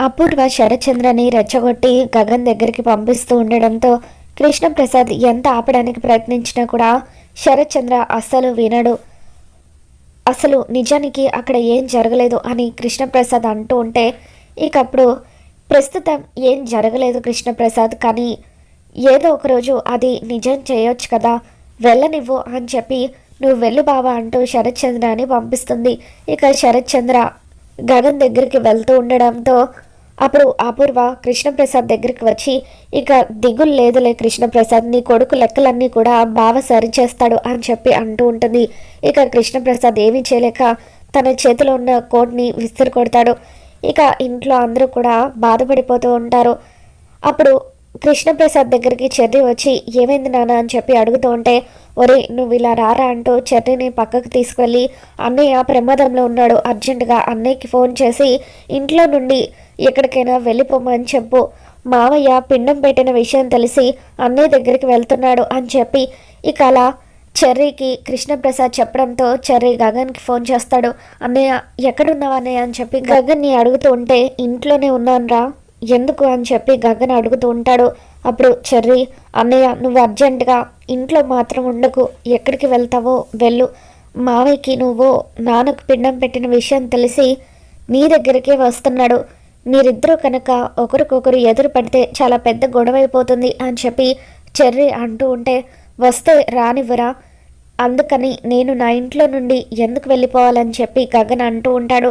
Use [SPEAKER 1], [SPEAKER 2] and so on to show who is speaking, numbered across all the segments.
[SPEAKER 1] అపూర్వ శరత్చంద్రని రెచ్చగొట్టి గగన్ దగ్గరికి పంపిస్తూ ఉండడంతో కృష్ణప్రసాద్ ఎంత ఆపడానికి ప్రయత్నించినా కూడా శరత్చంద్ర అస్సలు వినడు. అసలు నిజానికి అక్కడ ఏం జరగలేదు అని కృష్ణప్రసాద్ అంటూ ఉంటే ఇకప్పుడు ప్రస్తుతం ఏం జరగలేదు కృష్ణప్రసాద్, కానీ ఏదో ఒకరోజు అది నిజం చేయొచ్చు కదా, వెళ్ళనివ్వు అని చెప్పి నువ్వు వెళ్ళు బావా అంటూ శరత్చంద్రని పంపిస్తుంది. ఇక శరత్చంద్ర గగన్ దగ్గరికి వెళ్తూ ఉండడంతో అప్పుడు అపూర్వ కృష్ణప్రసాద్ దగ్గరికి వచ్చి, ఇక దిగులు లేదులే కృష్ణప్రసాద్, నీ కొడుకు లెక్కలన్నీ కూడా బావ సరిచేస్తాడు అని చెప్పి అంటూ ఉంటుంది. ఇక కృష్ణప్రసాద్ ఏమీ చేయలేక తన చేతిలో ఉన్న కోట్ని విసిరి కొడతాడు. ఇక ఇంట్లో అందరూ కూడా బాధపడిపోతూ ఉంటారు. అప్పుడు కృష్ణప్రసాద్ దగ్గరికి చెర్రి వచ్చి ఏమైంది నాన్న అని చెప్పి అడుగుతూ ఉంటే, ఒరే నువ్వు ఇలా రారా అంటూ చెర్రిని పక్కకు తీసుకువెళ్ళి, అన్నయ్య ప్రమాదంలో ఉన్నాడు, అర్జెంటుగా అన్నయ్యకి ఫోన్ చేసి ఇంట్లో నుండి ఎక్కడికైనా వెళ్ళిపోమని చెప్పు, మావయ్య పిండం పెట్టిన విషయం తెలిసి అన్నయ్య దగ్గరికి వెళ్తున్నాడు అని చెప్పి ఇక అలా చెర్రీకి కృష్ణప్రసాద్ చెప్పడంతో చెర్రీ గగన్కి ఫోన్ చేస్తాడు. అన్నయ్య ఎక్కడున్నావు అన్నయ్య అని చెప్పి గగన్ని అడుగుతూ ఉంటే, ఇంట్లోనే ఉన్నానురా ఎందుకు అని చెప్పి గగన్ అడుగుతూ ఉంటాడు. అప్పుడు చెర్రీ, అన్నయ్య నువ్వు అర్జెంటుగా ఇంట్లో మాత్రం ఉండకు, ఎక్కడికి వెళ్తావో వెళ్ళు, మావయ్యకి నువ్వు నాన్నకు పిండం పెట్టిన విషయం తెలిసి నీ దగ్గరికే వస్తున్నాడు, మీరిద్దరూ కనుక ఒకరికొకరు ఎదురు పడితే చాలా పెద్ద గొడవ అయిపోతుంది అని చెప్పి చెర్రీ అంటూ ఉంటే, వస్తే రానివ్వరా, అందుకని నేను నా ఇంట్లో నుండి ఎందుకు వెళ్ళిపోవాలని చెప్పి గగన్ అంటూ ఉంటాడు.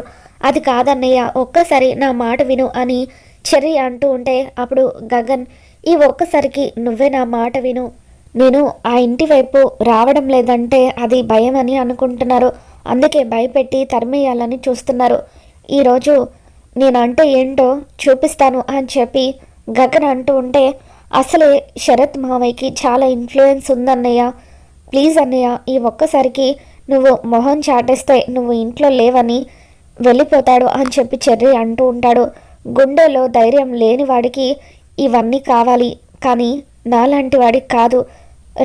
[SPEAKER 1] అది కాదన్నయ్య ఒక్కసారి నా మాట విను అని చెర్రీ అంటూ ఉంటే అప్పుడు గగన్, ఈ ఒక్కసారికి నువ్వే నా మాట విను, నేను ఆ ఇంటి వైపు రావడం లేదంటే అది భయం అని అనుకుంటున్నారు, అందుకే భయపెట్టి తరిమేయాలని చూస్తున్నారు, ఈరోజు నేనంటే ఏంటో చూపిస్తాను అని చెప్పి గగన్ అంటూ ఉంటే, అసలే శరత్ మావయ్యకి చాలా ఇన్ఫ్లుయెన్స్ ఉందన్నయ్య, ప్లీజ్ అన్నయ్య ఈ ఒక్కసారికి నువ్వు మొహం చాటేస్తే నువ్వు ఇంట్లో లేవని వెళ్ళిపోతాడు అని చెప్పి చెర్రీ అంటూ ఉంటాడు. గుండెలో ధైర్యం లేని వాడికి ఇవన్నీ కావాలి, కానీ నాలాంటి వాడికి కాదు,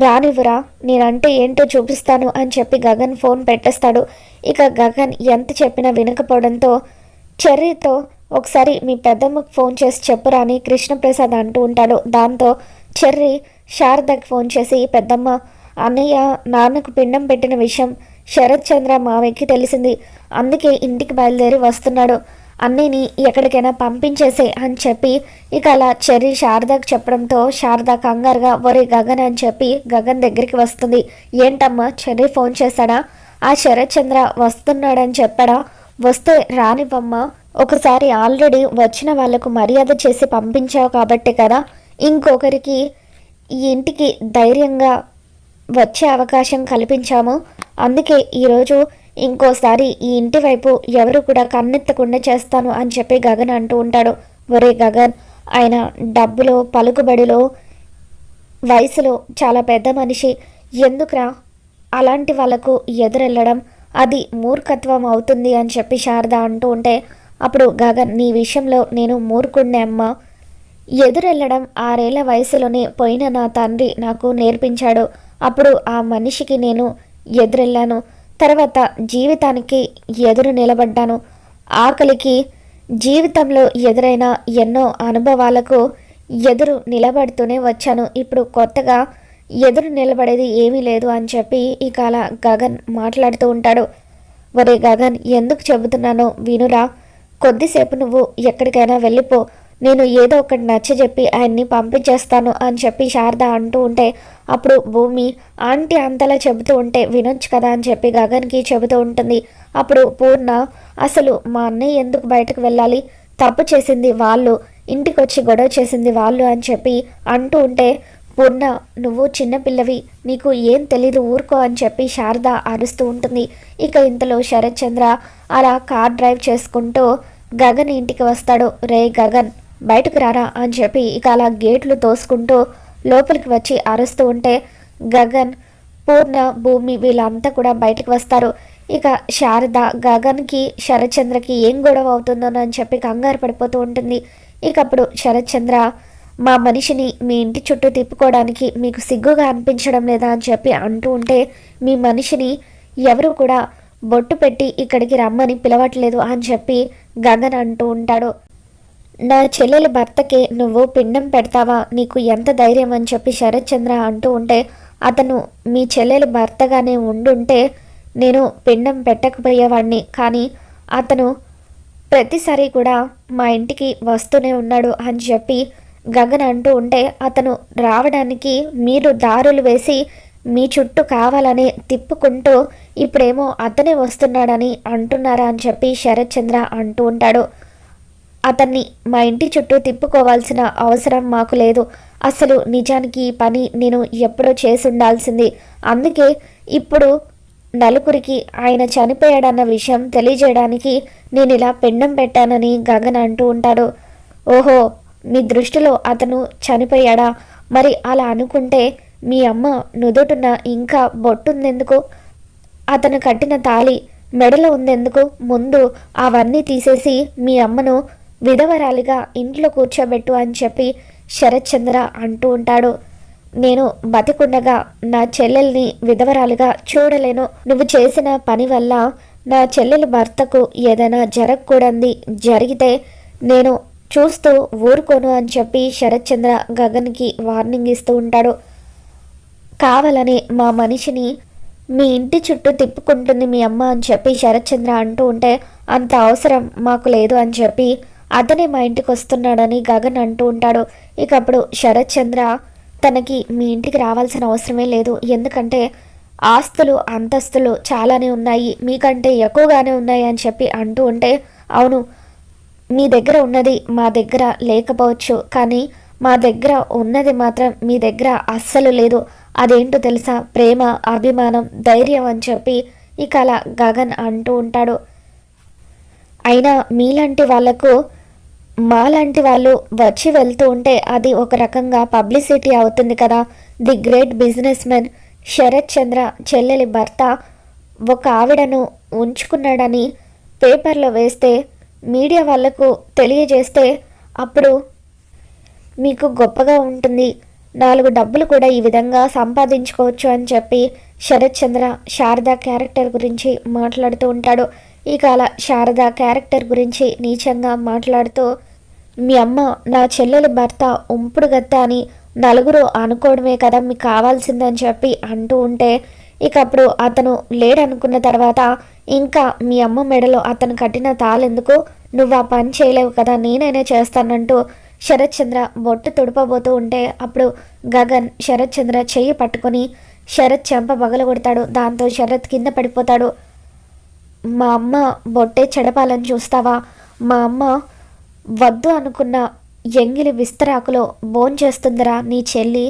[SPEAKER 1] రానివ్వరా నేనంటే ఏంటో చూపిస్తాను అని చెప్పి గగన్ ఫోన్ పెట్టేస్తాడు. ఇక గగన్ ఎంత చెప్పినా వినకపోవడంతో చెర్రీతో ఒకసారి మీ పెద్దమ్మకు ఫోన్ చేసి చెప్పురా అని కృష్ణప్రసాద్ అంటూ ఉంటాడు. దాంతో చెర్రీ శారదకి ఫోన్ చేసి, పెద్దమ్మ అన్నయ్య నాన్నకు పిండం పెట్టిన విషయం శరత్చంద్ర మావయ్యకి తెలిసింది, అందుకే ఇంటికి బయలుదేరి వస్తున్నాడు, అన్నయ్యని ఎక్కడికైనా పంపించేసే అని చెప్పి ఇక అలా చెర్రీ శారదకు చెప్పడంతో శారద కంగారుగా ఒరే గగన్ అని చెప్పి గగన్ దగ్గరికి వస్తుంది. ఏంటమ్మా చెర్రీ ఫోన్ చేశాడా, ఆ శరత్చంద్ర వస్తున్నాడని చెప్పాడా, వస్తే రానివ్వమ్మా, ఒకసారి ఆల్రెడీ వచ్చిన వాళ్లకు మర్యాద చేసి పంపించావు కాబట్టి కదా ఇంకొకరికి ఈ ఇంటికి ధైర్యంగా వచ్చే అవకాశం కల్పించాము, అందుకే ఈరోజు ఇంకోసారి ఈ ఇంటి వైపు ఎవరు కూడా కన్నెత్తకుండా చేస్తాను అని చెప్పి గగన్ అంటూ ఉంటాడు. ఒరే గగన్, ఆయన డబ్బులో పలుకుబడిలో వయసులో చాలా పెద్ద మనిషి, ఎందుకురా అలాంటి వాళ్ళకు ఎదురెళ్ళడం, అది మూర్ఖత్వం అవుతుంది అని చెప్పి శారద అంటూ ఉంటే అప్పుడు గగన్, నీ విషయంలో నేను మూర్ఖుడినే అమ్మా, ఎదురెళ్ళడం 6 ఏళ్ల వయసులోనే పోయిన నా తండ్రి నాకు నేర్పించాడు, అప్పుడు ఆ మనిషికి నేను ఎదురెళ్ళాను, తర్వాత జీవితానికి ఎదురు నిలబడ్డాను, ఆకలికి జీవితంలో ఎదురైన ఎన్నో అనుభవాలకు ఎదురు నిలబడుతూనే వచ్చాను, ఇప్పుడు కొత్తగా ఎదురు నిలబడేది ఏమీ లేదు అని చెప్పి ఇక అలా గగన్ మాట్లాడుతూ ఉంటాడు. ఒరే గగన్ ఎందుకు చెబుతున్నానో వినురా, కొద్దిసేపు నువ్వు ఎక్కడికైనా వెళ్ళిపో, నేను ఏదో ఒకటి నచ్చజెప్పి ఆయన్ని పంపించేస్తాను అని చెప్పి శారద అంటూ ఉంటే అప్పుడు భూమి ఆంటీ అంతలా చెబుతూ ఉంటే వినొచ్చు కదా అని చెప్పి గగన్కి చెబుతూ ఉంటుంది. అప్పుడు పూర్ణ, అసలు మా అన్నయ్య ఎందుకు బయటకు వెళ్ళాలి, తప్పు చేసింది వాళ్ళు, ఇంటికి వచ్చి గొడవ చేసింది వాళ్ళు అని చెప్పి అంటూ ఉంటే, పూర్ణ నువ్వు చిన్నపిల్లవి, నీకు ఏం తెలీదు ఊరుకో అని చెప్పి శారద అరుస్తూ ఉంటుంది. ఇక ఇంతలో శరత్చంద్ర అలా కార్ డ్రైవ్ చేసుకుంటూ గగన్ ఇంటికి వస్తాడు. రే గగన్ బయటకు రారా అని చెప్పి ఇక అలా గేట్లు తోసుకుంటూ లోపలికి వచ్చి అరుస్తూ ఉంటే గగన్, పూర్ణ, భూమి వీళ్ళంతా కూడా బయటకు వస్తారు. ఇక శారద గగన్కి శరత్చంద్రకి ఏం గొడవ అవుతుందో అని చెప్పి కంగారు పడిపోతూ ఉంటుంది. ఇక అప్పుడు శరత్చంద్ర, మా మనిషిని మీ ఇంటి చుట్టూ తిప్పుకోవడానికి మీకు సిగ్గుగా అనిపించడం లేదా అని చెప్పి అంటూ ఉంటే, మీ మనిషిని ఎవరు కూడా బొట్టు పెట్టి ఇక్కడికి రమ్మని పిలవట్లేదు అని చెప్పి గగన్ అంటూ ఉంటాడు. నా చెల్లెలి భర్తకి నువ్వు పిండం పెడతావా, నీకు ఎంత ధైర్యం అని చెప్పి శరత్ చంద్ర అంటూ ఉంటే, అతను మీ చెల్లెలి భర్తగానే ఉండుంటే నేను పిండం పెట్టకపోయేవాడిని, కానీ అతను ప్రతిసారి కూడా మా ఇంటికి వస్తూనే ఉన్నాడు అని చెప్పి గగన్ అంటూ ఉంటే, అతను రావడానికి మీరు దారులు వేసి మీ చుట్టూ కావాలని తిప్పుకుంటూ ఇప్పుడేమో అతనే వస్తున్నాడని అంటున్నారా అని చెప్పి శరత్ చంద్ర అంటూ ఉంటాడు. అతన్ని మా ఇంటి చుట్టూ తిప్పుకోవాల్సిన అవసరం మాకు లేదు. అసలు నిజానికి ఈ పని నేను ఎప్పుడో చేసి ఉండాల్సింది. అందుకే ఇప్పుడు నలుగురికి ఆయన చనిపోయాడన్న విషయం తెలియజేయడానికి నేను ఇలా పిండం పెట్టానని గగన్ అంటూ ఉంటాడు. ఓహో, మీ దృష్టిలో అతను చనిపోయాడా? మరి అలా అనుకుంటే మీ అమ్మ నుదుటున ఇంకా బొట్టుందెందుకు? అతను కట్టిన తాళి మెడలో ఉందెందుకు? ముందు అవన్నీ తీసేసి మీ అమ్మను విధవరాలిగా ఇంట్లో కూర్చోబెట్టు అని చెప్పి శరత్ చంద్ర అంటూ ఉంటాడు. నేను బతికుండగా నా చెల్లెల్ని విధవరాలుగా చూడలేను. నువ్వు చేసిన పని వల్ల నా చెల్లెలి భర్తకు ఏదైనా జరగకూడదు, జరిగితే నేను చూస్తూ ఊరుకోను అని చెప్పి శరత్ చంద్ర గగన్కి వార్నింగ్ ఇస్తూ ఉంటాడు. కావాలని మా మనిషిని మీ ఇంటి చుట్టూ తిప్పుకుంటుంది మీ అమ్మ అని చెప్పి శరత్ చంద్ర అంటూ ఉంటే, అంత అవసరం మాకు లేదు అని చెప్పి అతనే మా ఇంటికి వస్తున్నాడని గగన్ అంటూ ఉంటాడు. ఇక అప్పుడు శరత్ చంద్ర తనకి మీ ఇంటికి రావాల్సిన అవసరమే లేదు, ఎందుకంటే ఆస్తులు అంతస్తులు చాలానే ఉన్నాయి, మీకంటే ఎక్కువగానే ఉన్నాయి అని చెప్పి అంటూ ఉంటే, అవును మీ దగ్గర ఉన్నది మా దగ్గర లేకపోవచ్చు, కానీ మా దగ్గర ఉన్నది మాత్రం మీ దగ్గర అస్సలు లేదు. అదేంటో తెలుసా? ప్రేమ, అభిమానం, ధైర్యం అని చెప్పి ఇక అలా గగన్ అంటూ ఉంటాడు. అయినా మీలాంటి వాళ్లకు మాలాంటి వాళ్ళు వచ్చి వెళ్తూ ఉంటే అది ఒక రకంగా పబ్లిసిటీ అవుతుంది కదా. The great business men Sarath Chandra చెల్లెలి భర్త ఒక ఆవిడను ఉంచుకున్నాడని పేపర్లో వేస్తే, మీడియా వాళ్లకు తెలియజేస్తే అప్పుడు మీకు గొప్పగా ఉంటుంది, 4 డబ్బులు కూడా ఈ విధంగా సంపాదించుకోవచ్చు అని చెప్పి శరత్ చంద్ర శారద క్యారెక్టర్ గురించి మాట్లాడుతూ ఉంటాడు. ఇక అలా శారద క్యారెక్టర్ గురించి నీచంగా మాట్లాడుతూ, మీ అమ్మ నా చెల్లెలి భర్త ఉంపుడు గత్త అని నలుగురు అనుకోవడమే కదా మీకు కావాల్సిందని చెప్పి అంటూ ఉంటే, ఇక అప్పుడు అతను లేడనుకున్న తర్వాత ఇంకా మీ అమ్మ మెడలో అతను కట్టిన తాళెందుకు, నువ్వు ఆ పని చేయలేవు కదా, నేనైనా చేస్తానంటూ శరత్ చంద్ర బొట్టు తుడపబోతూ ఉంటే, అప్పుడు గగన్ శరత్ చంద్ర చెయ్యి పట్టుకొని శరత్ చెంప పగలగొడతాడు. దాంతో శరత్ కింద పడిపోతాడు. మా అమ్మ బొట్టే చెడపాలని చూస్తావా? మా అమ్మ వద్దు అనుకున్న ఎంగిలి విస్తరాకులో భోంచేస్తుందిరా నీ చెల్లి.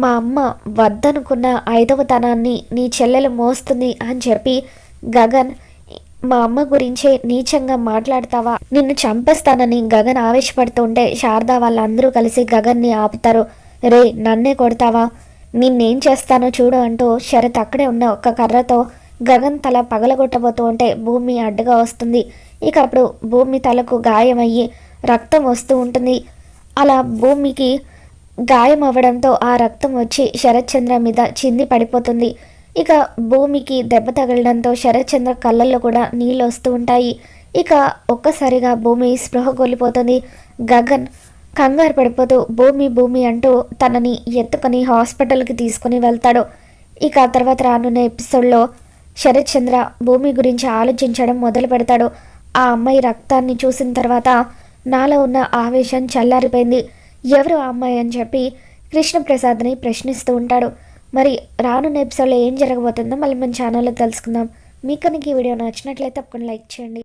[SPEAKER 1] మా అమ్మ వద్దనుకున్న 5వ తనాన్ని నీ చెల్లెలు మోస్తుంది అని చెప్పి గగన్, మా అమ్మ గురించే నీచంగా మాట్లాడతావా, నిన్ను చంపేస్తానని గగన్ ఆవేశపడుతూ ఉంటే శారద వాళ్ళందరూ కలిసి గగన్ని ఆపుతారు. రే, నన్నే కొడతావా, నిన్నేం చేస్తానో చూడు అంటూ శరత్ అక్కడే ఉన్న ఒక్క కర్రతో గగన్ తల పగలగొట్టబోతూ ఉంటే భూమి అడ్డుగా వస్తుంది. ఇక అప్పుడు భూమి తలకు గాయమయ్యి రక్తం వస్తూ ఉంటుంది. అలా భూమికి గాయం అవ్వడంతో ఆ రక్తం వచ్చి శరత్ చంద్ర మీద చింది పడిపోతుంది. ఇక భూమికి దెబ్బ తగలడంతో శరత్ చంద్ర కళ్ళల్లో కూడా నీళ్ళు వస్తూ ఉంటాయి. ఇక ఒక్కసారిగా భూమి స్పృహ కోల్పోతుంది. గగన్ కంగారు పడిపోతూ భూమి భూమి అంటూ తనని ఎత్తుకొని హాస్పిటల్కి తీసుకుని వెళ్తాడు. ఇక ఆ తర్వాత రానున్న ఎపిసోడ్లో శరత్ చంద్ర భూమి గురించి ఆలోచించడం మొదలు పెడతాడు. ఆ అమ్మాయి రక్తాన్ని చూసిన తర్వాత నాలో ఉన్న ఆవేశం చల్లారిపోయింది, ఎవరు ఆ అమ్మాయి అని చెప్పి కృష్ణప్రసాద్ని ప్రశ్నిస్తూ ఉంటాడు. మరి రానున్న ఎపిసోడ్లో ఏం జరగబోతుందో మళ్ళీ మన ఛానల్లో తెలుసుకుందాం. మీకు కనుక ఈ వీడియో నచ్చినట్లయితే తప్పకుండా లైక్ చేయండి.